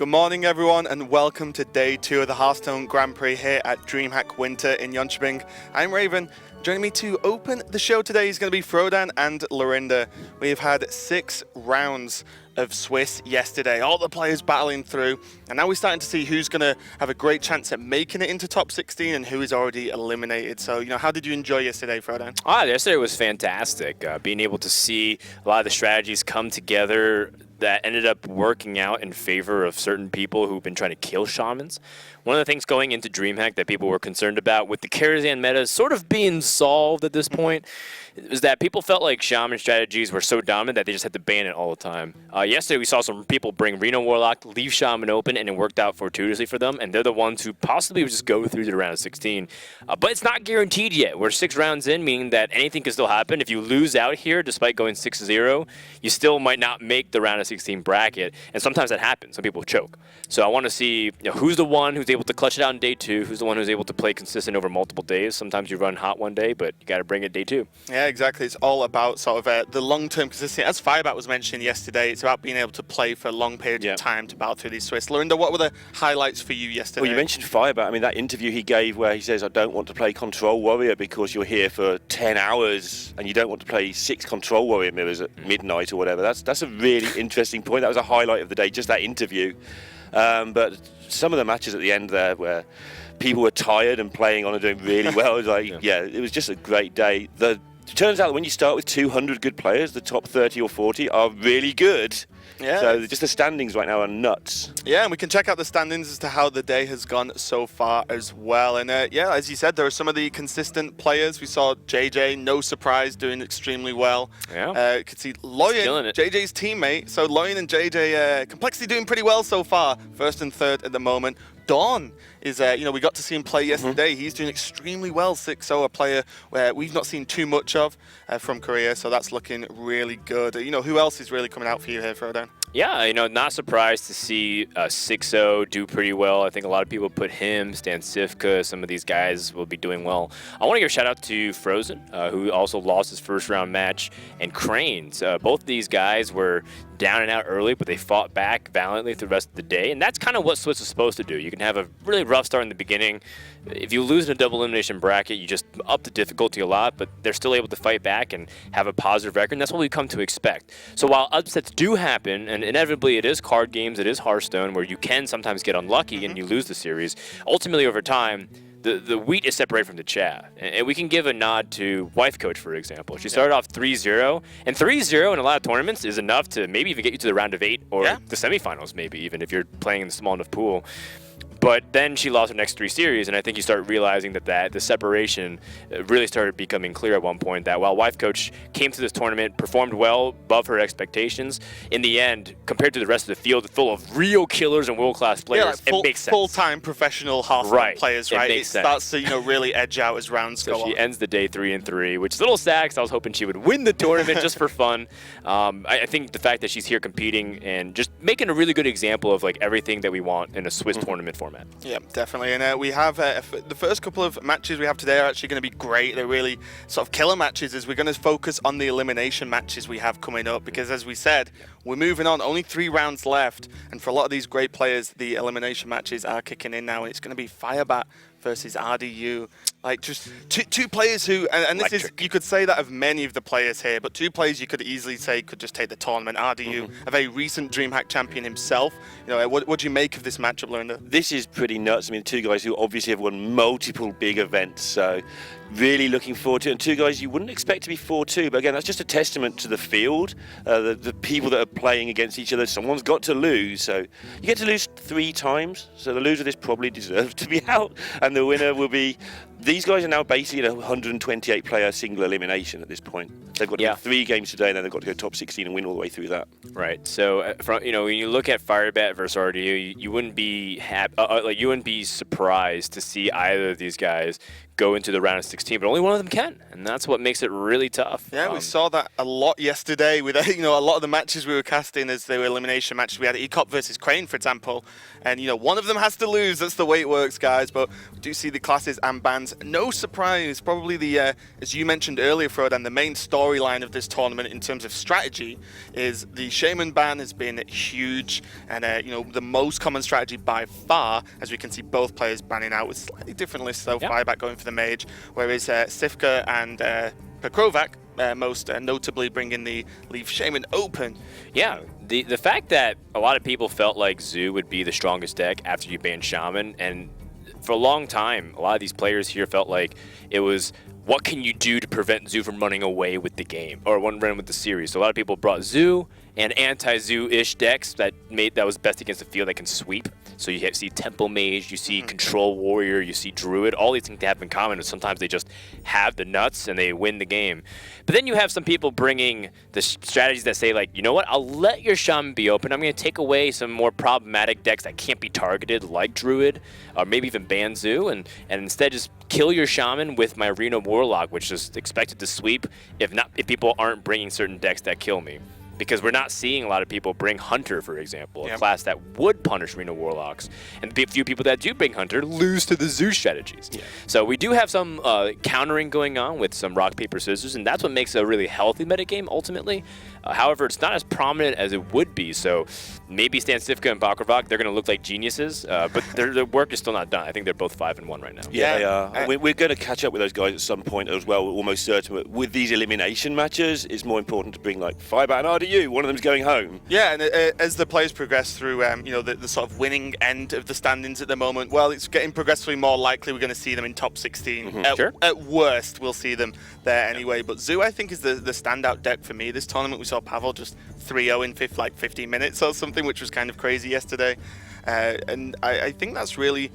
Good morning, everyone, and welcome to day 2 of the Hearthstone Grand Prix here at DreamHack Winter in Jönköping. I'm Raven. Joining me to open the show today is going to be Frodan and Lorinda. We've had 6 rounds of Swiss yesterday, all the players battling through, and now we're starting to see who's going to have a great chance at making it into top 16 and who is already eliminated. So, how did you enjoy yesterday, Frodan? Yesterday was fantastic. Being able to see a lot of the strategies come together that ended up working out in favor of certain people who've been trying to kill shamans. One of the things going into DreamHack that people were concerned about with the Karazhan meta sort of being solved at this point is that people felt like shaman strategies were so dominant that they just had to ban it all the time. Yesterday we saw some people bring Reno Warlock, leave shaman open, and it worked out fortuitously for them, and they're the ones who possibly would just go through to the round of 16. But it's not guaranteed yet. We're 6 rounds in, meaning that anything can still happen. If you lose out here, despite going 6-0, you still might not make the round of 16 bracket, and sometimes that happens. Some people choke. So I want to see who's the one who's able to clutch it out in day 2, who's the one who's able to play consistent over multiple days. Sometimes you run hot one day, but you got to bring it day 2. Yeah, exactly. It's all about sort of the long-term consistency. As Firebat was mentioning yesterday, it's about being able to play for a long period of time to battle through these Swiss. Lorinda, what were the highlights for you yesterday? Well, you mentioned Firebat. I mean, that interview he gave where he says, I don't want to play Control Warrior because you're here for 10 hours and you don't want to play 6 Control Warrior mirrors at midnight or whatever. That's a really interesting point. That was a highlight of the day, just that interview. But some of the matches at the end there where people were tired and playing on and doing really well, it was like, it was just a great day. It turns out that when you start with 200 good players, the top 30 or 40 are really good. Yeah. So just the standings right now are nuts. Yeah, and we can check out the standings as to how the day has gone so far as well. And as you said, there are some of the consistent players. We saw JJ, no surprise, doing extremely well. Yeah. You could see Loyan, JJ's teammate. So Loyan and JJ Complexity doing pretty well so far. 1st and 3rd at the moment. Dawn is, we got to see him play yesterday. He's doing extremely well. 6-0, a player where we've not seen too much of from Korea, so that's looking really good. Who else is really coming out for you here, Frodan? Yeah, not surprised to see 6-0 do pretty well. I think a lot of people put him, Stan Sivka, some of these guys will be doing well. I want to give a shout out to Frozen, who also lost his 1st round match, and Cranes. Both of these guys were down and out early, but they fought back valiantly through the rest of the day, and that's kind of what Swiss is supposed to do. You can have a really rough start in the beginning. If you lose in a double elimination bracket, you just up the difficulty a lot, but they're still able to fight back and have a positive record, and that's what we come to expect. So while upsets do happen, and inevitably it is card games, it is Hearthstone, where you can sometimes get unlucky and you lose the series, ultimately over time, the wheat is separated from the chaff. And we can give a nod to Wife Coach, for example. She started off 3-0, and 3-0 in a lot of tournaments is enough to maybe even get you to the round of 8 or the semifinals, maybe, even if you're playing in a small enough pool. But then she lost her next 3 series, and I think you start realizing that the separation really started becoming clear at one point, that while Wife Coach came to this tournament, performed well, above her expectations, in the end, compared to the rest of the field, full of real killers and world-class players, it makes sense. Full-time professional Hearthstone players, right? It starts to really edge out as rounds go on. So she ends the day 3-3, which is a little sad because I was hoping she would win the tournament just for fun. I think the fact that she's here competing and just making a really good example of everything that we want in a Swiss tournament format. Yeah, definitely. And we have the first couple of matches we have today are actually going to be great. They're really sort of killer matches, as we're going to focus on the elimination matches we have coming up, because as we said, we're moving on. Only 3 rounds left, and for a lot of these great players, the elimination matches are kicking in now, and it's going to be Firebat versus RDU. Just two players who, and this is, you could say that of many of the players here, but 2 players you could easily say could just take the tournament. RDU, a very recent DreamHack champion himself. What do you make of this matchup, Lorinda? This is pretty nuts. I mean, 2 guys who obviously have won multiple big events, so really looking forward to it. And 2 guys you wouldn't expect to be 4-2, but again, that's just a testament to the field, the people that are playing against each other. Someone's got to lose, so you get to lose 3 times, so the loser of this probably deserves to be out, and the winner will be. These guys are now basically a 128-player single elimination at this point. They've got to do 3 games today, and then they've got to go top 16 and win all the way through that. Right. So, when you look at Firebat versus RDU, you wouldn't be you wouldn't be surprised to see either of these guys go into the round of 16, but only one of them can, and that's what makes it really tough. Yeah, we saw that a lot yesterday with a lot of the matches we were casting as they were elimination matches. We had Ecop versus Crane, for example, and one of them has to lose. That's the way it works, guys. But we do see the classes and bans. No surprise, probably the as you mentioned earlier, Frodan, the main story storyline of this tournament in terms of strategy is the Shaman ban has been huge, and you know, the most common strategy by far, as we can see both players banning out with slightly different lists though. Firebat going for the mage, whereas Sivka and Pekrovac most notably bringing the Leave Shaman open. Yeah, the fact that a lot of people felt like Zoo would be the strongest deck after you banned Shaman, and for a long time, a lot of these players here felt like it was, what can you do to prevent Zoo from running away with the game, or run with the series? So a lot of people brought Zoo and anti-Zoo-ish decks that was best against the field that can sweep. So you see Temple Mage, you see Control Warrior, you see Druid. All these things they have in common is sometimes they just have the nuts and they win the game. But then you have some people bringing the strategies that say, like, you know what, I'll let your Shaman be open. I'm going to take away some more problematic decks that can't be targeted, like Druid, or maybe even ban Zoo, and instead just kill your Shaman with my Arena Warlock, which is expected to sweep if people aren't bringing certain decks that kill me. Because we're not seeing a lot of people bring Hunter, for example, a class that would punish Arena Warlocks. And the few people that do bring Hunter lose to the Zoo strategies. So we do have some countering going on with some rock, paper, scissors, and that's what makes a really healthy metagame, ultimately. However, it's not as prominent as it would be, so maybe Stan Sivka and Bakravac, they're going to look like geniuses, but their work is still not done. I think they're both 5-1 right now. Yeah, they are. We're going to catch up with those guys at some point as well, almost certain. But with these elimination matches, it's more important to bring like Firebat and RDU. One of them's going home. Yeah, and as the players progress through, you know, the sort of winning end of the standings at the moment, well, it's getting progressively more likely we're going to see them in top 16. At worst, we'll see them there anyway. But Zoo, I think, is the standout deck for me this tournament. We saw Pavel just 3-0 in 15 minutes or something, which was kind of crazy yesterday. And I think that's really...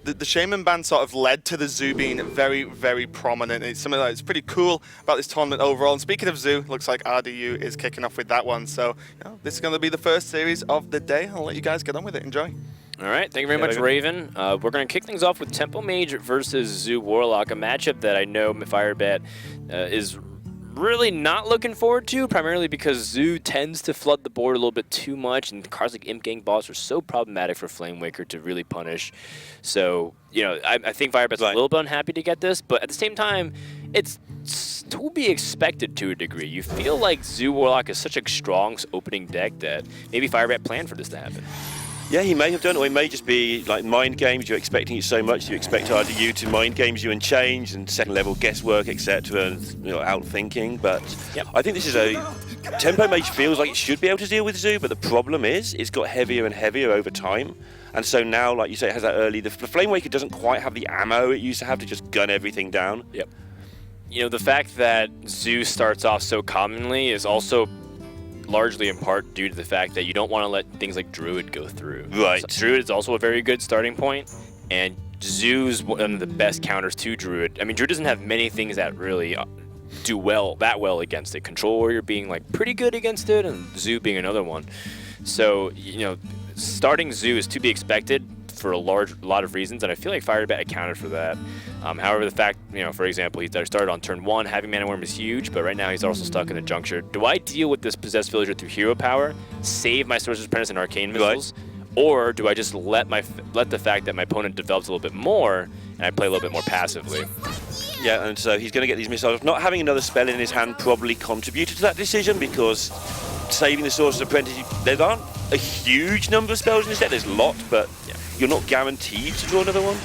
The Shaman ban sort of led to the Zoo being very, very prominent. It's something that's pretty cool about this tournament overall. And speaking of Zoo, looks like RDU is kicking off with that one. So, you know, this is going to be the first series of the day. I'll let you guys get on with it. Enjoy. All right, thank you very much, Raven. We're going to kick things off with Temple Mage versus Zoo Warlock, a matchup that I know Firebat is really not looking forward to, primarily because Zoo tends to flood the board a little bit too much, and cards like Imp Gang Boss are so problematic for Flamewaker to really punish. So, you know, I think Firebat's a little bit unhappy to get this, but at the same time, it's to be expected to a degree. You feel like Zoo Warlock is such a strong opening deck that maybe Firebat planned for this to happen. Yeah, he may have done, or it may just be like mind games. You're expecting it so much, you expect RDU to mind games you and change and second level guesswork, etc. And, you know, outthinking. But I think this is a Tempo Mage feels like it should be able to deal with Zoo, but the problem is it's got heavier and heavier over time. And so now, like you say, it has that early. The Flamewaker doesn't quite have the ammo it used to have to just gun everything down. You know, the fact that Zoo starts off so commonly is also largely in part due to the fact that you don't want to let things like Druid go through. So Druid is also a very good starting point, and Zoo's one of the best counters to Druid. I mean, Druid doesn't have many things that really do that well against it. Control Warrior being like pretty good against it, and Zoo being another one. So, you know, starting Zoo is to be expected for a lot of reasons, and I feel like Firebat accounted for that. However, the fact, you know, for example, he started on turn 1, having Mana Worm is huge, but right now he's also stuck in the juncture. Do I deal with this Possessed Villager through hero power, save my Sorcerer's Apprentice and Arcane Missiles, or do I just let the fact that my opponent develops a little bit more, and I play a little bit more passively? Yeah, and so he's going to get these missiles. Not having another spell in his hand probably contributed to that decision, because saving the Sorcerer's Apprentice, there aren't a huge number of spells in his deck. There's a lot, but you're not guaranteed to draw another one.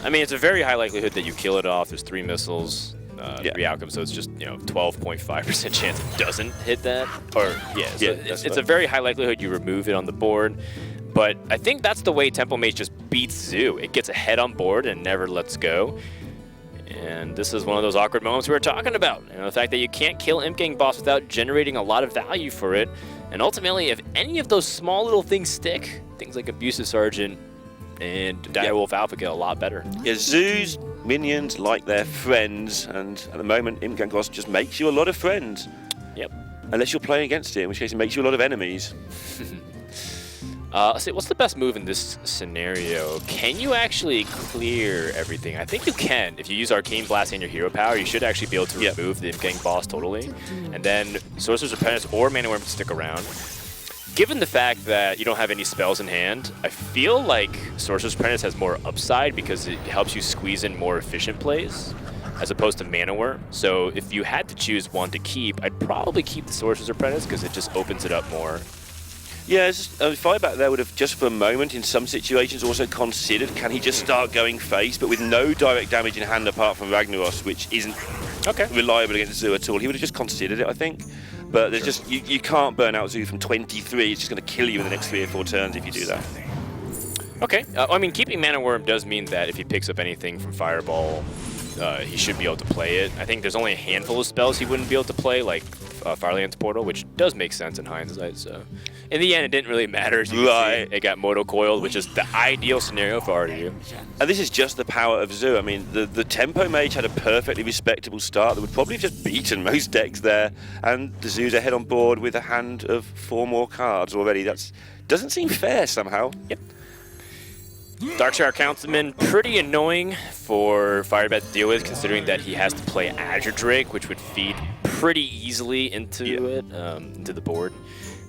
I mean, it's a very high likelihood that you kill it off. There's 3 missiles, 3 outcomes, so it's just, you know, 12.5% chance it doesn't hit that. Or it's a very high likelihood you remove it on the board. But I think that's the way Temple Mage just beats Zoo. It gets ahead on board and never lets go. And this is one of those awkward moments we were talking about. You know, the fact that you can't kill Imp Gang Boss without generating a lot of value for it. And ultimately, if any of those small little things stick, things like Abusive Sergeant and Direwolf Alpha get a lot better. Yeah, Zoo's minions like their friends, and at the moment, Imp Gang Boss just makes you a lot of friends. Unless you're playing against it, in which case it makes you a lot of enemies. Let's see, what's the best move in this scenario? Can you actually clear everything? I think you can. If you use Arcane Blast and your hero power, you should actually be able to remove the Imp Gang Boss totally. And then Sorcerer's Apprentice or Mana Worm can stick around. Given the fact that you don't have any spells in hand, I feel like Sorcerer's Apprentice has more upside because it helps you squeeze in more efficient plays. as opposed to Mana Worm. So if you had to choose one to keep, I'd probably keep the Sorcerer's Apprentice because it just opens it up more. Yeah, Firebat there would have just for a moment in some situations also considered, can he just start going face, but with no direct damage in hand apart from Ragnaros, which isn't reliable against Zoo at all. He would have just considered it, I think. But there's just you can't burn out Zoo from 23. It's just going to kill you in the next 3 or 4 turns if you do that. Okay. I mean, keeping Mana Worm does mean that if he picks up anything from Fireball, he should be able to play it. I think there's only a handful of spells he wouldn't be able to play, like Firelance Portal, which does make sense in hindsight. So, in the end, it didn't really matter. As you can see, it got Moto Coiled, which is the ideal scenario for RDU. And this is just the power of Zoo. I mean, the Tempo Mage had a perfectly respectable start that would probably have just beaten most decks there, and the Zoo's ahead on board with a hand of 4 more cards already. That doesn't seem fair somehow. Yep. Darkshire Councilman, pretty annoying for Firebat to deal with, considering that he has to play Azure Drake, which would feed pretty easily into into the board.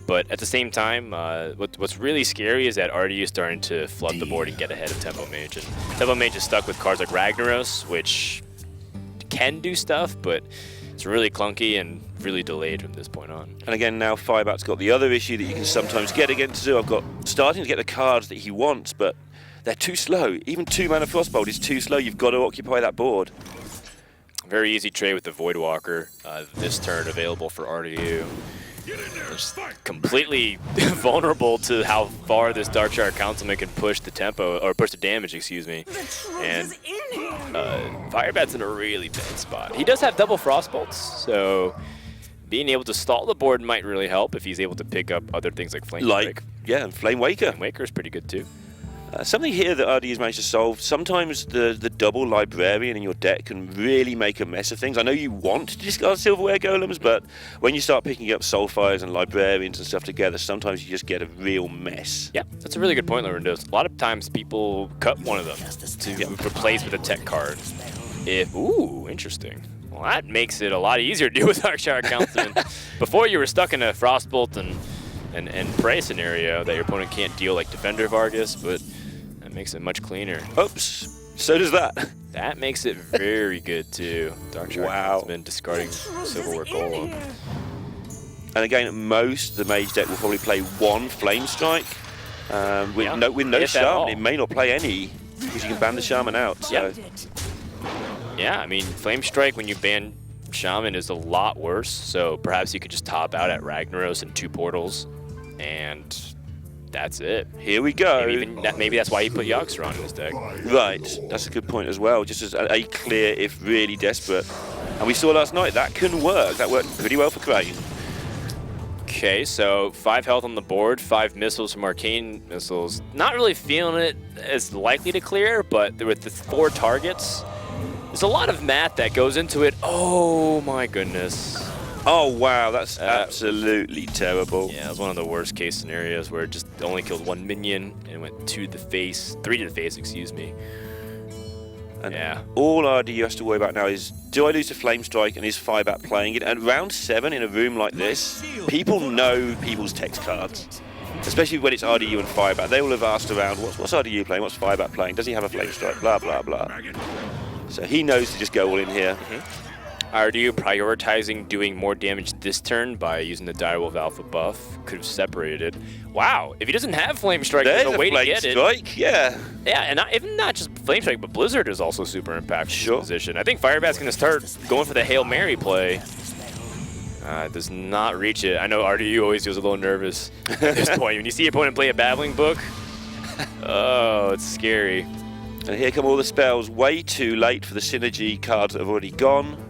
But at the same time, what's really scary is that RDU is starting to flood the board and get ahead of Tempo Mage. And Tempo Mage is stuck with cards like Ragnaros, which can do stuff, but it's really clunky and really delayed from this point on. And again, now Firebat's got the other issue that you can sometimes get against Zoo. I've got starting to get the cards that he wants, but they're too slow. Even 2 mana Frostbolt is too slow. You've got to occupy that board. Very easy trade with the Voidwalker this turn available for RDU. Just completely vulnerable to how far this Darkshire Councilman can push the tempo, or push the damage, excuse me. And Firebat's in a really bad spot. He does have double Frostbolts, so being able to stall the board might really help if he's able to pick up other things like Flame Strike. Yeah, and Flame Waker. Flame Waker is pretty good too. Something here that RDU's managed to solve, sometimes the double Librarian in your deck can really make a mess of things. I know you want to discard Silverware Golems, but when you start picking up Soulfires and Librarians and stuff together, sometimes you just get a real mess. Yeah, that's a really good point, Lorendos. A lot of times people cut one of them to replace with a tech card. Ooh, interesting. Well, that makes it a lot easier to deal with Darkshire Councilman. Before you were stuck in a Frostbolt and Prey scenario that your opponent can't deal like Defender Vargas, but that makes it much cleaner. Oops, so does that. That makes it very good too. Darkshire has been discarding Silverware Golem. And again, at most, the Mage deck will probably play 1 Flame Strike with no Shaman. It may not play any because you can ban the Shaman out. So. Yeah, I mean, Flame Strike when you ban Shaman is a lot worse, so perhaps you could just top out at Ragnaros and 2 portals, and that's it. Here we go. Maybe that's why he put Yoxeron in his deck. Right, that's a good point as well. Just as a clear if really desperate. And we saw last night that can work. That worked pretty well for Crane. Okay, so 5 health on the board, 5 missiles from Arcane Missiles. Not really feeling it as likely to clear, but with the 4 targets, there's a lot of math that goes into it. Oh my goodness. Oh wow, that's absolutely terrible. Yeah, it was one of the worst case scenarios where it just only killed 1 minion and went 3 to the face, excuse me. And all RDU has to worry about now is, do I lose to Flame Strike and is Firebat playing it? And round 7 in a room like this, people know people's text cards. Especially when it's RDU and Firebat. They will have asked around, what's RDU playing, what's Firebat playing, does he have a Flame Strike, blah, blah, blah. So he knows to just go all in here. RDU prioritizing doing more damage this turn by using the Direwolf Alpha buff. Could have separated. Wow, if he doesn't have Flame Strike, there's a way to get it. Yeah. Yeah, and not just Flame Strike, but Blizzard is also super impactful in this position. I think Firebat's going to start going for the Hail Mary play. Does not reach it. I know RDU always feels a little nervous at this point. When you see your opponent play a Babbling Book, oh, it's scary. And here come all the spells, way too late for the synergy cards that have already gone.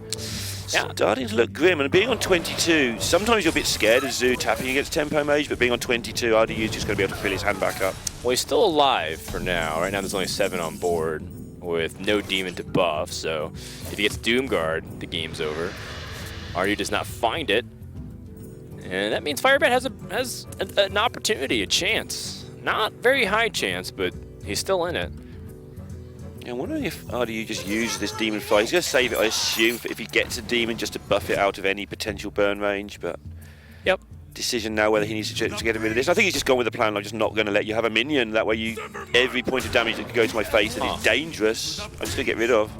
Yeah. Starting to look grim, and being on 22, sometimes you're a bit scared of Zoo tapping against Tempo Mage, but being on 22, RDU is just going to be able to fill his hand back up. Well, he's still alive for now. Right now there's only 7 on board with no demon to buff, so if he gets Doomguard, the game's over. RDU does not find it, and that means Firebat has an opportunity, a chance. Not very high chance, but he's still in it. I'm wondering if RDU just uses this Demon Fly. He's going to save it, I assume, if he gets a Demon, just to buff it out of any potential burn range, but... Yep. Decision now whether he needs to get rid of this. I think he's just gone with the plan, I'm just not going to let you have a minion, that way every point of damage that could go to my face that is dangerous, I'm just going to get rid of.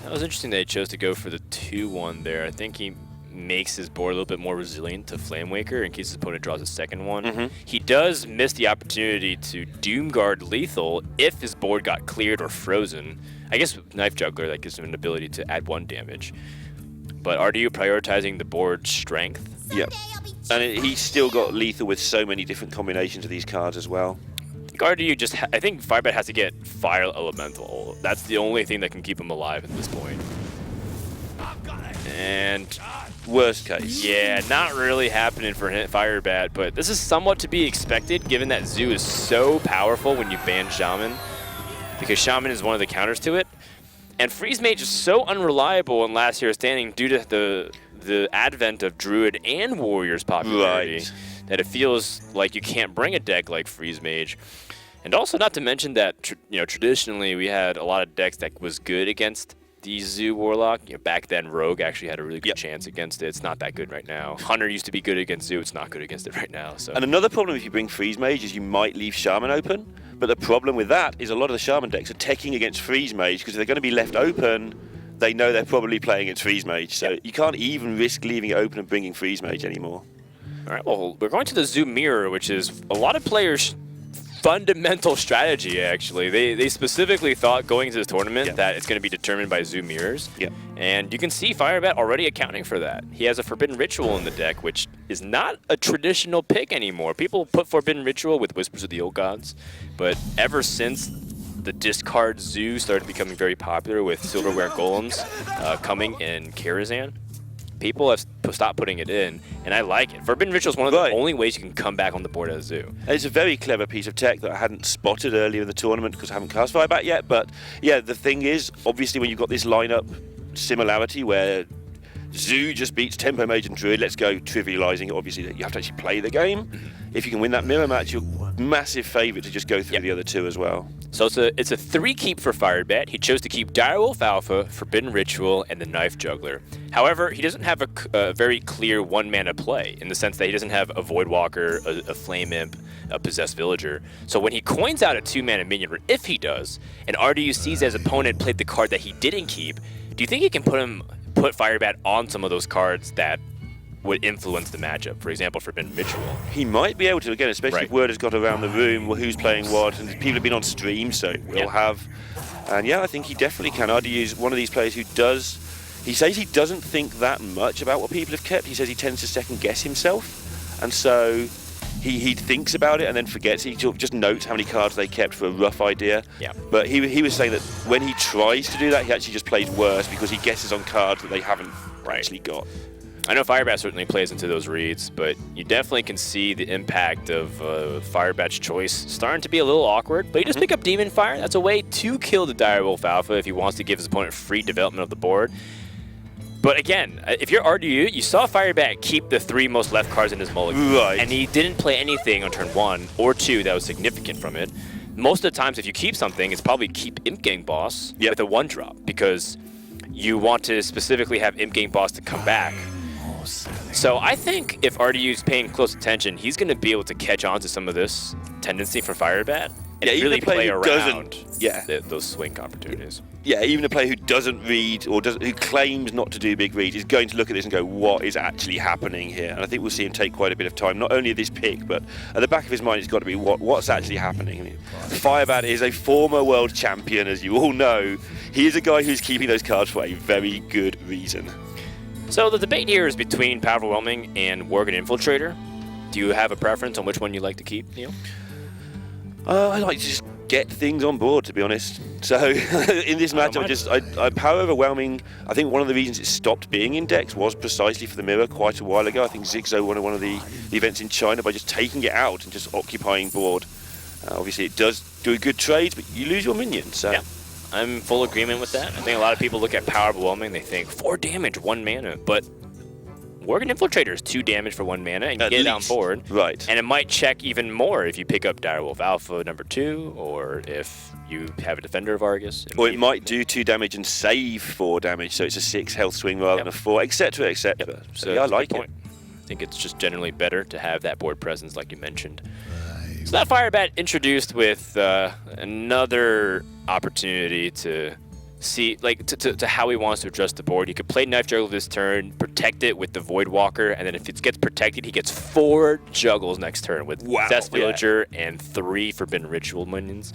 That was interesting that he chose to go for the 2-1 there. I think he makes his board a little bit more resilient to Flamewaker in case his opponent draws a second one. He does miss the opportunity to Doomguard lethal if his board got cleared or frozen. I guess with Knife Juggler, that gives him an ability to add 1 damage. But RDU prioritizing the board's strength. Yep. And he's still got lethal with so many different combinations of these cards as well. RDU just, I think Firebat has to get Fire Elemental. That's the only thing that can keep him alive at this point. And worst case. Yeah, not really happening for Firebat, but this is somewhat to be expected given that Zoo is so powerful when you ban Shaman, because Shaman is one of the counters to it. And Freeze Mage is so unreliable in Last Hero Standing due to the advent of Druid and Warrior's popularity that it feels like you can't bring a deck like Freeze Mage. And also not to mention that traditionally we had a lot of decks that was good against the Zoo Warlock. Back then Rogue actually had a really good chance against it. It's not that good right now. Hunter used to be good against Zoo. It's not good against it right now. So. And another problem if you bring Freeze Mage is you might leave Shaman open. But the problem with that is a lot of the Shaman decks are teching against Freeze Mage because if they're going to be left open, they know they're probably playing against Freeze Mage. So you can't even risk leaving it open and bringing Freeze Mage anymore. All right, well, we're going to the Zoo Mirror, which is a lot of players' fundamental strategy, actually. They specifically thought going into this tournament that it's going to be determined by Zoo Mirrors. And you can see Firebat already accounting for that. He has a Forbidden Ritual in the deck, which is not a traditional pick anymore. People put Forbidden Ritual with Whispers of the Old Gods, but ever since the discard Zoo started becoming very popular with Silverware Golems coming in Karazhan, people have stopped putting it in, and I like it. Forbidden Ritual is one of the only ways you can come back on the board as Zoo. And it's a very clever piece of tech that I hadn't spotted earlier in the tournament because I haven't cast Firebat yet. But yeah, the thing is, obviously, when you've got this lineup similarity where Zoo just beats Tempo Mage and Druid, let's go trivializing it. Obviously, you have to actually play the game. If you can win that mirror match, you're massive favourite to just go through the other two as well. So it's a 3 keep for Firebat. He chose to keep Direwolf Alpha, Forbidden Ritual, and the Knife Juggler. However, he doesn't have a very clear 1-mana play in the sense that he doesn't have a Voidwalker, a Flame Imp, a Possessed Villager. So when he coins out a 2-mana minion, or if he does, and RDU sees his opponent played the card that he didn't keep, do you think he can put Firebat on some of those cards that would influence the matchup? For example, Forbidden Ritual. He might be able to, again, especially if word has got around the room who's playing what, and people have been on stream, so we'll have. And yeah, I think he definitely can. RDU is one of these players who does. He says he doesn't think that much about what people have kept. He says he tends to second guess himself, and so he thinks about it and then forgets. He just notes how many cards they kept for a rough idea. But he was saying that when he tries to do that, he actually just plays worse because he guesses on cards that they haven't actually got. I know Firebat certainly plays into those reads, but you definitely can see the impact of Firebat's choice starting to be a little awkward. But he just pick up Demon Fire. That's a way to kill the Direwolf Alpha if he wants to give his opponent free development of the board. But again, if you're RDU, you saw Firebat keep the 3 most left cards in his mulligan. And he didn't play anything on turn 1 or 2 that was significant from it. Most of the times, if you keep something, it's probably keep Imp Gang Boss with a 1-drop because you want to specifically have Imp Gang Boss to come back. So I think if RDU is paying close attention, he's going to be able to catch on to some of this tendency for Firebat and really play around those swing opportunities. Yeah, even a player who doesn't read or who claims not to do big reads is going to look at this and go, what is actually happening here? And I think we'll see him take quite a bit of time, not only this pick, but at the back of his mind it's got to be what's actually happening. I mean, Firebat is a former world champion, as you all know. He is a guy who's keeping those cards for a very good reason. So the debate here is between Power Overwhelming and Worgen Infiltrator. Do you have a preference on which one you like to keep, Neil? I like to just get things on board, to be honest. So in this match, I Power Overwhelming. I think one of the reasons it stopped being in decks was precisely for the mirror quite a while ago. I think Zigzo won one of the events in China by just taking it out and just occupying board. Obviously, it does do a good trade, but you lose your minions. So. Yeah. I'm full agreement with that. I think a lot of people look at Power Overwhelming, they think 4 damage, 1 mana, but Worgen Infiltrator is 2 damage for 1 mana and you get it on board. Right. And it might check even more if you pick up Direwolf Alpha number 2 or if you have a Defender of Argus. Or it might do 2 damage and save 4 damage, so it's a 6 health swing rather than a 4, etc., etc. So yeah, I like it. I think it's just generally better to have that board presence like you mentioned. So that Firebat introduced with another opportunity to see, like, to how he wants to address the board. He could play Knife Juggle this turn, protect it with the Void Walker, and then if it gets protected, he gets 4 juggles next turn with Cess Villager and 3 Forbidden Ritual minions.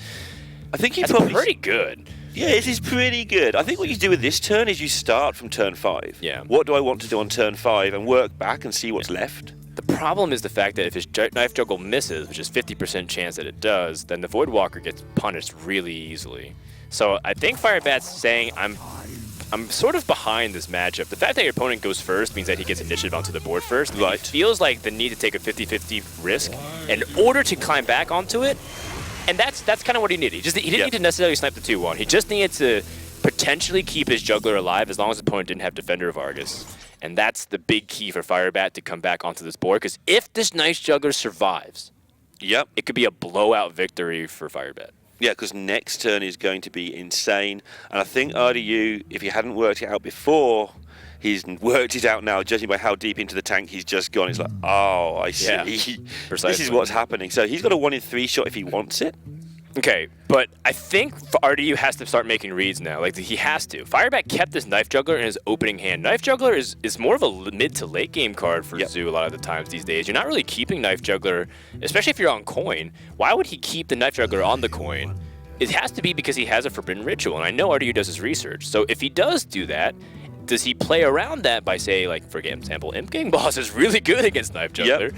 I think That's pretty good. Yeah, it is pretty good. I think what you do with this turn is you start from turn 5. Yeah. What do I want to do on turn 5 and work back and see what's left? The problem is the fact that if his Knife Juggle misses, which is 50% chance that it does, then the Void Walker gets punished really easily. So I think Firebat's saying, I'm sort of behind this matchup. The fact that your opponent goes first means that he gets initiative onto the board first. Right. It feels like the need to take a 50-50 risk in order to climb back onto it. And that's kind of what he needed. He didn't need to necessarily snipe the 2-1. He just needed to potentially keep his juggler alive as long as the opponent didn't have Defender of Argus. And that's the big key for Firebat to come back onto this board. Because if this nice juggler survives, it could be a blowout victory for Firebat. Yeah, because next turn is going to be insane. And I think RDU, if he hadn't worked it out before, he's worked it out now, judging by how deep into the tank he's just gone. It's like, oh, I see. Yeah, this is what's happening. So he's got a 1-in-3 shot if he wants it. Okay, but I think RDU has to start making reads now. Like, he has to. Firebat kept this Knife Juggler in his opening hand. Knife Juggler is more of a mid to late game card for Zoo a lot of the times these days. You're not really keeping Knife Juggler, especially if you're on coin. Why would he keep the Knife Juggler on the coin? It has to be because he has a Forbidden Ritual, and I know RDU does his research. So if he does do that, does he play around that by, say, like, for example, Imp Gang Boss is really good against Knife Juggler?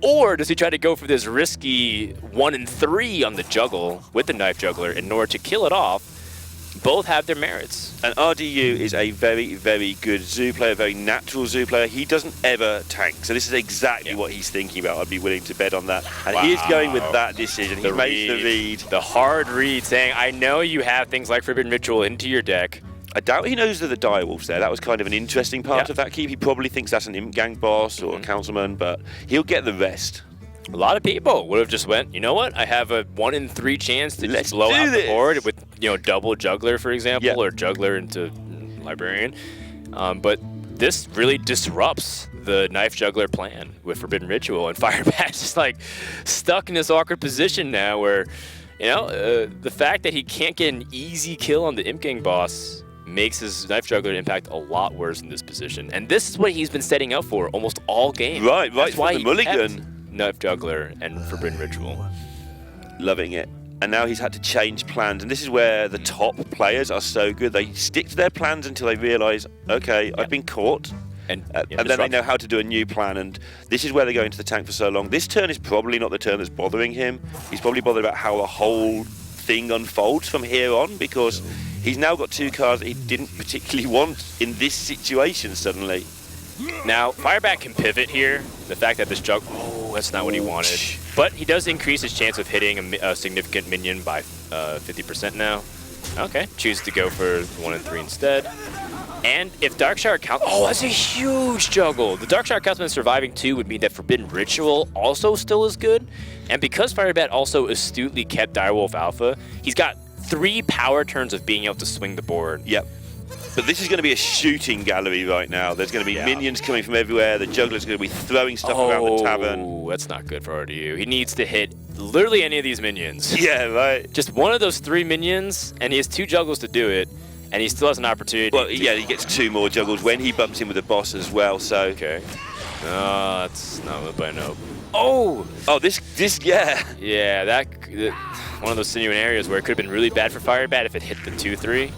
Or does he try to go for this risky 1-in-3 on the juggle with the Knife Juggler in order to kill it off? Both have their merits. And RDU is a very, very good Zoo player, very natural Zoo player. He doesn't ever tank. So this is exactly what he's thinking about. I'd be willing to bet on that. And he is going with that decision. He makes the read. The hard read saying, I know you have things like Forbidden Ritual into your deck. I doubt he knows that the direwolf's there. That was kind of an interesting part of that keep. He probably thinks that's an Imp Gang boss or a councilman, but he'll get the rest. A lot of people would have just went, you know what? I have a 1-in-3 chance to just blow out the board with, double Juggler, for example, or Juggler into Librarian. But this really disrupts the Knife Juggler plan with Forbidden Ritual, and Firebat's just like stuck in this awkward position now where, the fact that he can't get an easy kill on the Imp Gang boss makes his Knife Juggler impact a lot worse in this position. And this is what he's been setting up for almost all game. Right, That's why the mulligan. Knife Juggler and Forbidden Ritual. Loving it. And now he's had to change plans. And this is where the top players are so good. They stick to their plans until they realize, okay, I've been caught. And then they know how to do a new plan. And this is where they go into the tank for so long. This turn is probably not the turn that's bothering him. He's probably bothered about how the whole thing unfolds from here on, because he's now got 2 cards that he didn't particularly want in this situation suddenly. Now, Firebat can pivot here. The fact that this that's not what he wanted. But he does increase his chance of hitting a significant minion by 50% now. Okay, choose to go for 1-in-3 instead. And if Darkshire counts, that's a huge juggle. The Darkshire Councilman surviving 2 would mean that Forbidden Ritual also still is good. And because Firebat also astutely kept Direwolf Alpha, he's got 3 power turns of being able to swing the board. Yep. But this is going to be a shooting gallery right now. There's going to be minions coming from everywhere. The juggler's going to be throwing stuff around the tavern. Oh, that's not good for RDU. He needs to hit literally any of these minions. Yeah, right. Just one of those 3 minions, and he has 2 juggles to do it. And he still has an opportunity. Well, yeah, he gets 2 more juggles when he bumps in with the boss as well, so... Okay. No, that's not what I know. Oh, this, yeah. Yeah, one of those sinuous areas where it could have been really bad for Firebat if it hit the 2-3.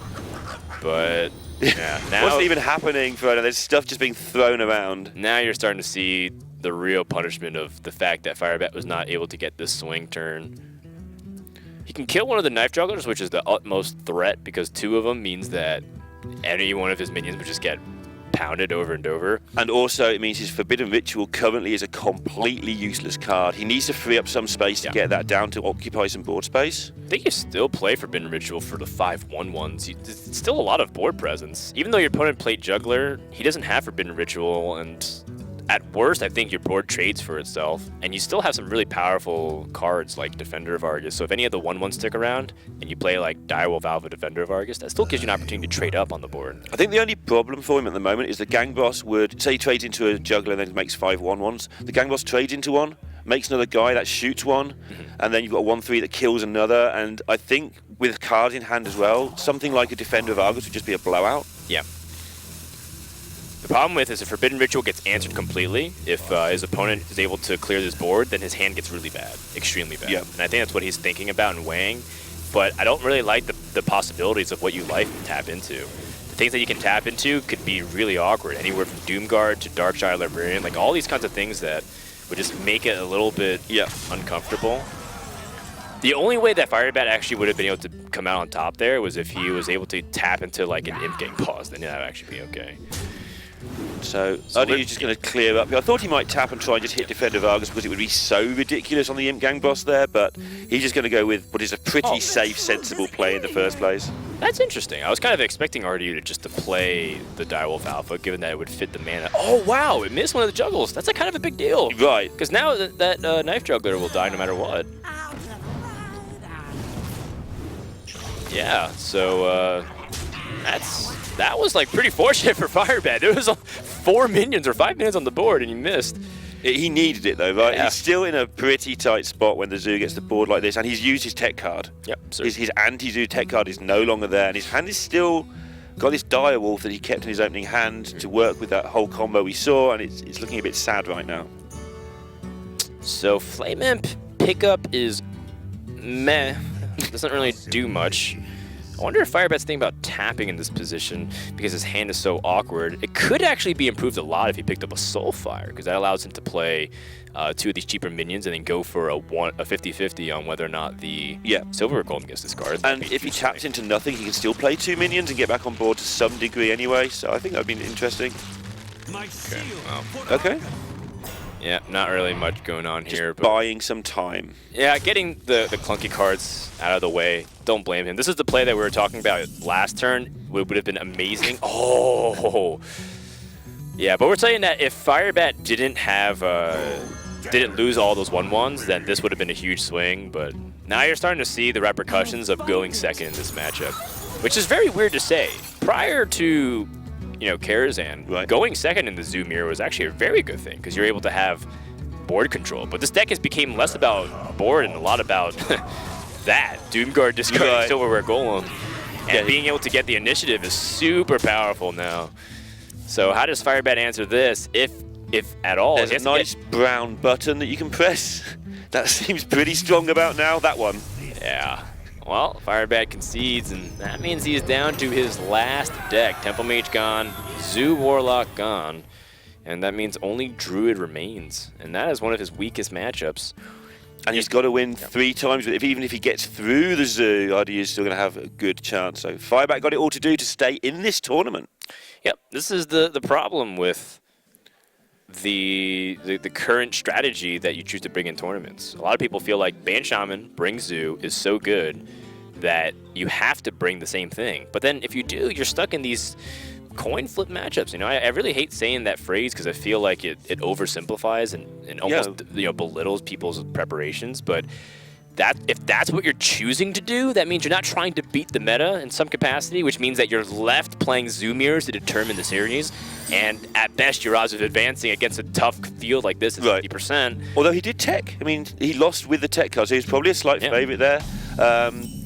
But, yeah. Now, what's even happening, Frodo? There's stuff just being thrown around. Now you're starting to see the real punishment of the fact that Firebat was not able to get this swing turn. He can kill one of the Knife Jugglers, which is the utmost threat, because 2 of them means that any one of his minions would just get pounded over and over. And also, it means his Forbidden Ritual currently is a completely useless card. He needs to free up some space to get that down to occupy some board space. I think you still play Forbidden Ritual for the 5/1/1s. It's still a lot of board presence. Even though your opponent played Juggler, he doesn't have Forbidden Ritual, and at worst, I think your board trades for itself, and you still have some really powerful cards like Defender of Argus. So if any of the 1/1s stick around, and you play like Direwolf Alpha Defender of Argus, that still gives you an opportunity to trade up on the board. I think the only problem for him at the moment is the Gang Boss would, say he trades into a Juggler and then makes 5/1/1s. The Gang Boss trades into one, makes another guy that shoots one, and then you've got a 1-3 that kills another. And I think with cards in hand as well, something like a Defender of Argus would just be a blowout. Yeah. The problem with is if Forbidden Ritual gets answered completely, if his opponent is able to clear this board, then his hand gets really bad, extremely bad. Yeah. And I think that's what he's thinking about and weighing. But I don't really like the possibilities of what you like to tap into. The things that you can tap into could be really awkward, anywhere from Doomguard to Darkshire Librarian, like all these kinds of things that would just make it a little bit uncomfortable. The only way that Firebat actually would have been able to come out on top there was if he was able to tap into like an Imp Gang pause, then that would actually be okay. So RDU's just going to clear up here. I thought he might tap and try and just hit Defender of Argus because it would be so ridiculous on the Imp Gang boss there, but he's just going to go with what is a pretty safe, sensible play in the first place. That's interesting. I was kind of expecting RDU to play the Direwolf Alpha, given that it would fit the mana. Oh, wow, it missed one of the juggles. That's a kind of a big deal. Right. Because now that Knife Juggler will die no matter what. Yeah, so that was like pretty fortunate for Firebat. There was 4 minions or 5 minions on the board and he missed. He needed it though, right? Yeah. He's still in a pretty tight spot when the Zoo gets the board like this, and he's used his tech card. Yep. His anti-Zoo tech card is no longer there, and his hand is still got this Direwolf that he kept in his opening hand to work with that whole combo we saw, and it's looking a bit sad right now. So Flame Imp pickup is meh. Doesn't really do much. I wonder if Firebat's thinking about tapping in this position because his hand is so awkward. It could actually be improved a lot if he picked up a Soulfire, because that allows him to play 2 of these cheaper minions and then go for a 50-50 on whether or not the Silver Golem gets discarded. And if he taps into nothing, he can still play 2 minions and get back on board to some degree anyway, so I think that would be interesting. Okay, well. Okay. Yeah, not really much going on Just here. But buying some time. yeah, getting the clunky cards out of the way. Don't blame him. This is the play that we were talking about last turn. Would have been amazing. Oh, yeah. But we're saying that if Firebat didn't lose all those 1/1s, then this would have been a huge swing. But now you're starting to see the repercussions of going second in this matchup, which is very weird to say. Prior to Karazhan, going second in the Zoo Mirror was actually a very good thing because you're able to have board control. But this deck has become less about board and a lot about that. Doomguard discarding Silverware Golem. And being able to get the initiative is super powerful now. So how does Firebat answer this, if at all? There's a nice brown button that you can press. That seems pretty strong about now, that one. Yeah. Well, Firebat concedes, and that means he's down to his last deck. Temple Mage gone, Zoo Warlock gone, and that means only Druid remains. And that is one of his weakest matchups. And he's got to win 3 times. Even if he gets through the Zoo, RDU is still going to have a good chance. So Firebat got it all to do to stay in this tournament. Yep, this is the problem with the current strategy that you choose to bring in tournaments. A lot of people feel like Band Shaman, bring Zoo is so good that you have to bring the same thing. But then if you do, you're stuck in these coin flip matchups. I really hate saying that phrase because I feel like it oversimplifies and almost belittles people's preparations. But if that's what you're choosing to do, that means you're not trying to beat the meta in some capacity, which means that you're left playing Zoo Mirrors to determine the series. And at best, your odds of advancing against a tough field like this is 50%. Although he did tech. I mean, he lost with the tech card, so he's probably a slight favourite there.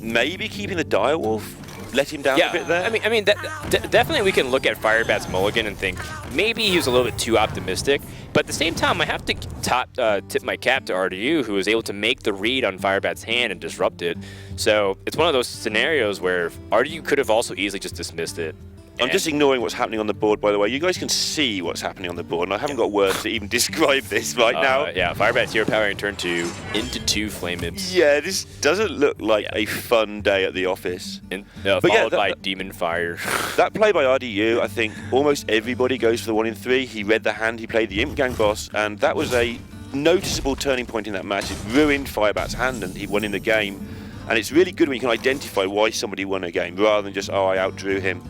Maybe keeping the Direwolf let him down a bit there. I mean, definitely we can look at Firebat's mulligan and think maybe he was a little bit too optimistic. But at the same time, I have to tip my cap to RDU, who was able to make the read on Firebat's hand and disrupt it. So it's one of those scenarios where RDU could have also easily just dismissed it. I'm just ignoring what's happening on the board, by the way. You guys can see what's happening on the board, and I haven't got words to even describe this right now. Yeah, Firebat's hero powering turn 2 into 2 Flame Imps. Yeah, this doesn't look like a fun day at the office. Followed by Demon Fire. That play by RDU, I think almost everybody goes for the 1 in 3. He read the hand, he played the Imp Gang boss, and that was a noticeable turning point in that match. It ruined Firebat's hand, and he won in the game. And it's really good when you can identify why somebody won a game, rather than just, I outdrew him.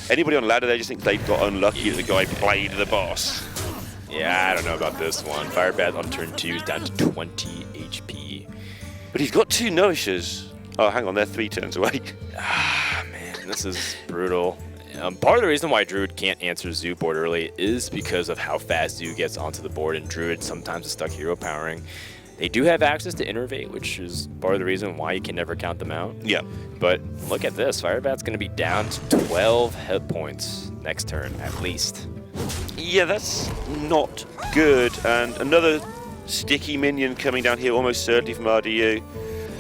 Anybody on ladder, they just think they got unlucky that the guy played the boss. Yeah, I don't know about this one. Firebat on turn 2 is down to 20 HP. But he's got 2 Nourishers. Oh, hang on, they're 3 turns away. Man, this is brutal. Part of the reason why Druid can't answer Zoo board early is because of how fast Zoo gets onto the board, and Druid sometimes is stuck hero powering. They do have access to Innervate, which is part of the reason why you can never count them out. Yeah. But look at this. Firebat's going to be down to 12 hit points next turn, at least. Yeah, that's not good. And another sticky minion coming down here, almost certainly from RDU.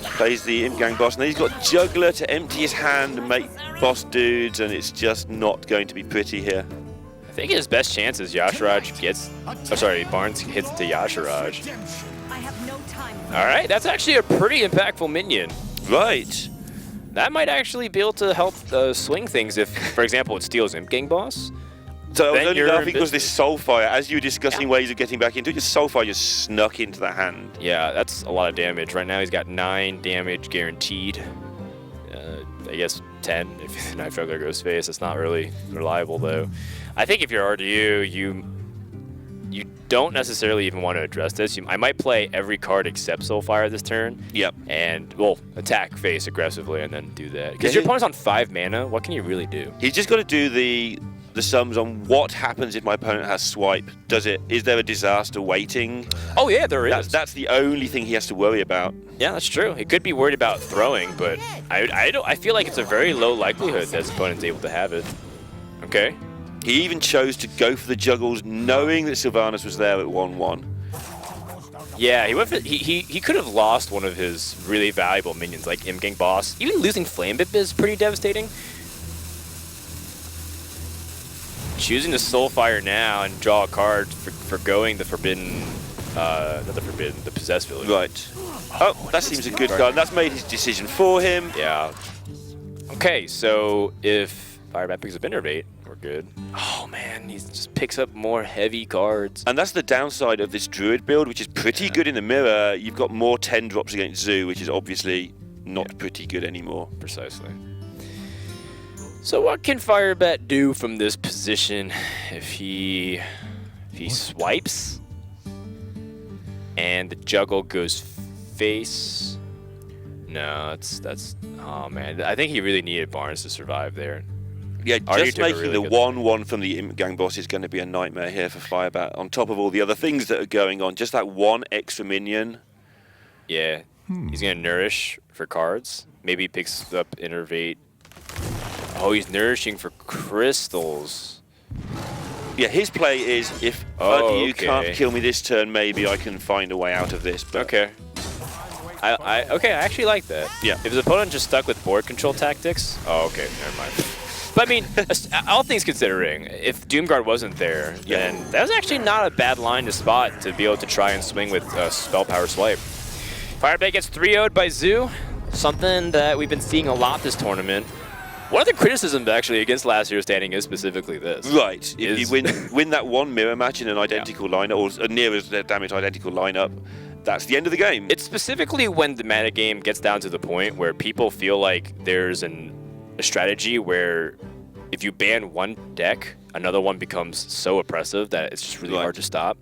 Plays the Imp Gang boss, and then he's got Juggler to empty his hand and make boss dudes, and it's just not going to be pretty here. I think his best chance is Yasharaj gets... Oh, sorry, Barnes hits to Yasharaj. All right, that's actually a pretty impactful minion. Right. That might actually be able to help swing things if, for example, it steals Imp Gang boss. So I was Then only you're in laughing because this Soulfire, as you were discussing Yeah. ways of getting back into it, just Soulfire just snuck into the hand. Yeah, that's a lot of damage. Right now he's got 9 damage guaranteed. I guess 10 if the Night Juggler goes face. It's not really reliable though. I think if you're RDU, you don't necessarily even want to address this. I might play every card except Soulfire this turn. Yep. And, well, attack face aggressively and then do that. Because Yeah, your opponent's on 5 mana, what can you really do? He's just got to do the sums on what happens if my opponent has swipe. Is there a disaster waiting? Oh yeah, there is. That's the only thing he has to worry about. Yeah, that's true. He could be worried about throwing, but I feel like it's a very low likelihood that his opponent's able to have it. Okay. He even chose to go for the juggles, knowing that Sylvanas was there at 1-1. Yeah, he went for, he could have lost one of his really valuable minions like Imp Gang boss. Even losing Flame Bip is pretty devastating. Choosing to Soulfire now and draw a card for going the Forbidden, not the Forbidden, the Possessed Village. Right. Oh, that seems a good card. That's made his decision for him. Yeah. Okay, so if Firebat picks up Innervate, we're good. Oh man, he just picks up more heavy cards. And that's the downside of this Druid build, which is pretty good in the mirror. You've got more 10 drops against Zoo, which is obviously not pretty good anymore. Precisely. So what can Firebat do from this position if he swipes and the juggle goes face? No, that's oh man. I think he really needed Barnes to survive there. Yeah, RDU just took a making really the good 1-1 from the Imp Gang boss is going to be a nightmare here for Firebat. On top of all the other things that are going on, just that one extra minion. Yeah, he's gonna nourish for cards. Maybe he picks up Innervate. Oh, he's nourishing for crystals. Yeah, his play is if RDU can't kill me this turn, maybe I can find a way out of this. But Okay. I actually like that. Yeah. If his opponent just stuck with board control tactics. Oh, okay, never mind. But I mean, all things considering, if Doomguard wasn't there, then that was actually not a bad line to spot to be able to try and swing with Spell Power Swipe. Firebat gets 3-0'd by Zoo, something that we've been seeing a lot this tournament. One of the criticisms actually against last year's standing is specifically this. Right, if you win that one mirror match in an identical lineup, or near as damn it identical lineup, that's the end of the game. It's specifically when the metagame gets down to the point where people feel like there's a strategy where if you ban one deck, another one becomes so oppressive that it's just really hard to stop.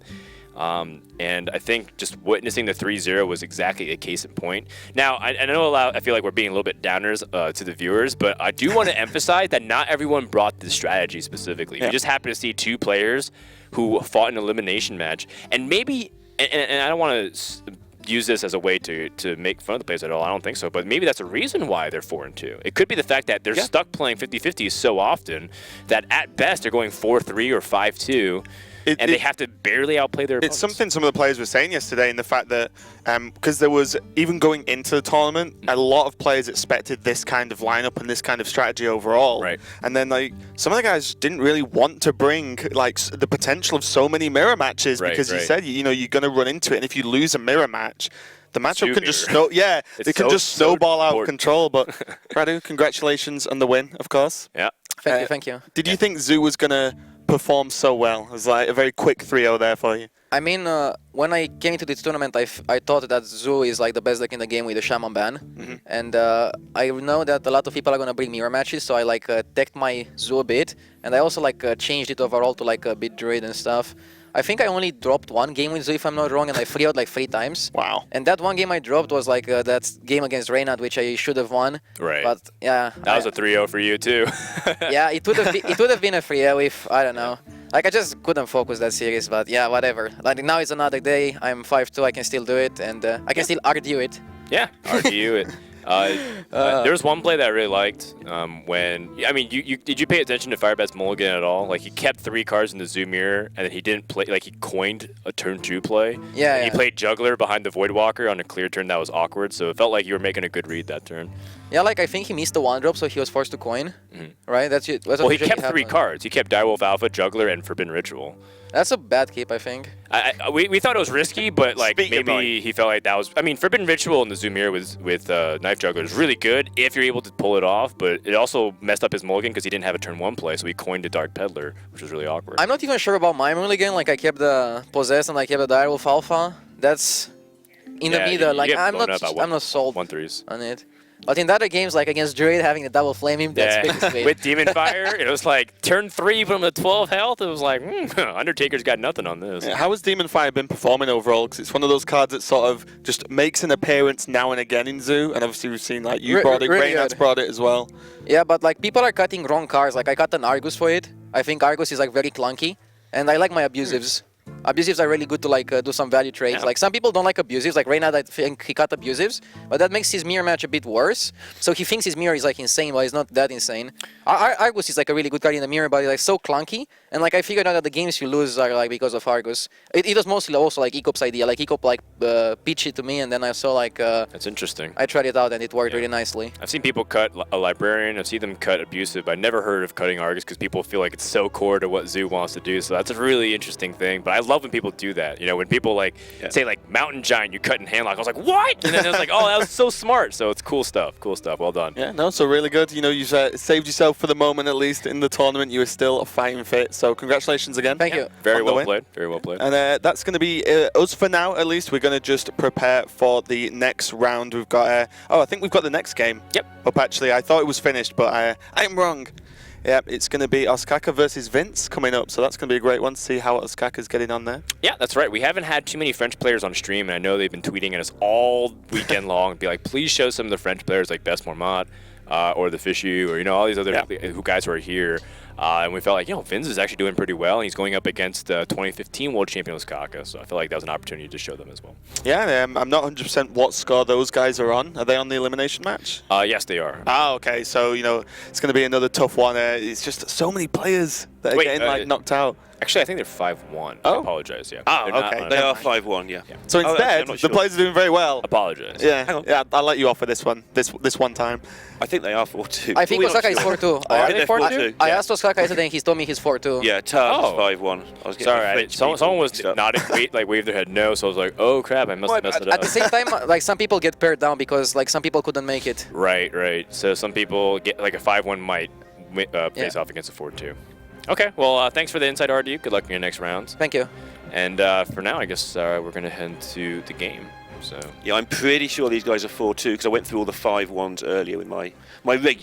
And I think just witnessing the 3-0 was exactly a case in point. Now, I know I feel like we're being a little bit downers to the viewers, but I do want to emphasize that not everyone brought this strategy specifically. We just happened to see 2 players who fought an elimination match, and maybe, and I don't want to use this as a way to make fun of the players at all. I don't think so, but maybe that's a reason why they're 4-2. It could be the fact that they're stuck playing 50-50s so often that at best they're going 4-3 or 5-2. And they have to barely outplay their opponents. It's something some of the players were saying yesterday in the fact that, because there was, even going into the tournament, a lot of players expected this kind of lineup and this kind of strategy overall. Right. And then, like, some of the guys didn't really want to bring, like, the potential of so many mirror matches because you said, you know, you're going to run into it. And if you lose a mirror match, the matchup can just it can just snowball out of control. But Radu, congratulations on the win, of course. Yeah. Thank you. Did you think Zoo was going to perform so well? It was like a very quick 3-0 there for you. I mean, when I came into this tournament, I thought that Zoo is like the best deck in the game with the Shaman ban. And I know that a lot of people are going to bring mirror matches, so I like teched my Zoo a bit. And I also like changed it overall to like a bit Druid and stuff. I think I only dropped one game with Zoo, if I'm not wrong, and I free out like 3 times. Wow. And that one game I dropped was like that game against Reynad, which I should have won. Right. But yeah. That was a 3-0 for you too. Yeah, it would have been a 3-0 if, I don't know. Like, I just couldn't focus that series, but yeah, whatever. Like, now it's another day. I'm 5-2. I can still do it, and I can still RDU it. Yeah, RDU it. There was one play that I really liked when I mean, did you pay attention to Firebat's mulligan at all? Like he kept 3 cards in the zoo mirror, and then he didn't play. Like he coined a turn 2 play. Yeah, and he played juggler behind the Voidwalker on a clear turn that was awkward. So it felt like you were making a good read that turn. Yeah, like I think he missed the 1-drop, so he was forced to coin. Right? That's it. Well, he kept 3 cards. He kept Direwolf Alpha, Juggler, and Forbidden Ritual. That's a bad keep, I think. We thought it was risky, but like maybe he felt like that was. I mean, Forbidden Ritual in the Zoom mirror with Knife Juggler is really good if you're able to pull it off, but it also messed up his mulligan because he didn't have a turn 1 play, so he coined a Dark Peddler, which was really awkward. I'm not even sure about my mulligan. Like I kept the Possess and I kept the Direwolf Alpha. That's in the middle. Like I'm not sold 1-3s on it. But in the other games, like against Druid, having the double flame him, that's pretty with Demon Fire, it was like turn 3 from the 12 health. It was like, Undertaker's got nothing on this. Yeah, how has Demon Fire been performing overall? Because it's one of those cards that sort of just makes an appearance now and again in Zoo, and obviously we've seen like you brought it, really Reynard's brought it as well. Yeah, but like people are cutting wrong cards. Like I cut an Argus for it. I think Argus is like very clunky, and I like my abusives. Abusives are really good to like do some value trades. Yeah. Like some people don't like abusives. Like Reynard, I think he cut abusives, but that makes his mirror match a bit worse. So he thinks his mirror is like insane, but it's not that insane. Argus is like a really good card in the mirror, but it's like so clunky. And like I figured out that the games you lose are like because of Argus. It was mostly also like Ecop's idea. Like Ecop like pitched it to me, and then I saw like That's interesting. I tried it out and it worked really nicely. I've seen people cut a Librarian. I've seen them cut Abusive. I've never heard of cutting Argus because people feel like it's so core to what Zoo wants to do. So that's a really interesting thing. But I love when people do that. You know, when people like say like Mountain Giant, you cut in Handlock. I was like, what? And then it was like, oh, that was so smart. So it's cool stuff. Cool stuff. Well done. Yeah, no, so really good. You know, you've saved yourself for the moment at least in the tournament. You were still a fighting fit. So congratulations again. Thank you. Very well played. Very well played. And that's going to be us for now, at least. We're going to just prepare for the next round. We've got, I think we've got the next game. Yep. Up, actually. I thought it was finished, but I'm wrong. Yep, it's going to be Ostkaka versus Vince coming up, so that's going to be a great one to see how Ostkaka's getting on there. Yeah, that's right. We haven't had too many French players on stream, and I know they've been tweeting at us all weekend long and be like, please show some of the French players like Best Mormont or the Fishu or, you know, all these other guys who are here. And we felt like, you know, Vince is actually doing pretty well, and he's going up against 2015 World Champion Ostkaka, so I feel like that was an opportunity to show them as well. Yeah, I'm not 100% what score those guys are on. Are they on the elimination match? Yes, they are. Ah, okay. So, you know, it's going to be another tough one. It's just so many players that are getting like knocked out. Actually, I think they're 5-1. Oh. I apologize, yeah. Oh, They're okay. They are 5-1, yeah. So instead, the players are doing very well. Apologize. Yeah, yeah. I'll let you off for this one. This one time. I think they are 4-2. I think Ostkaka is 4-2. I think they're 4-2. I asked Ostkaka yesterday, and he told me he's 4-2. Yeah, Tars is 5-1. I was Sorry, someone was nodding, waved their head no, so I was like, oh crap, I must have messed it up. At the same time, like some people get paired down because like some people couldn't make it. Right. So some people get like a 5-1 might face off against a 4-2. Okay, well, thanks for the inside RDU. Good luck in your next rounds. Thank you. And for now, I guess we're going to head to the game. So Yeah, I'm pretty sure these guys are 4-2 because I went through all the 5-1s earlier with my regular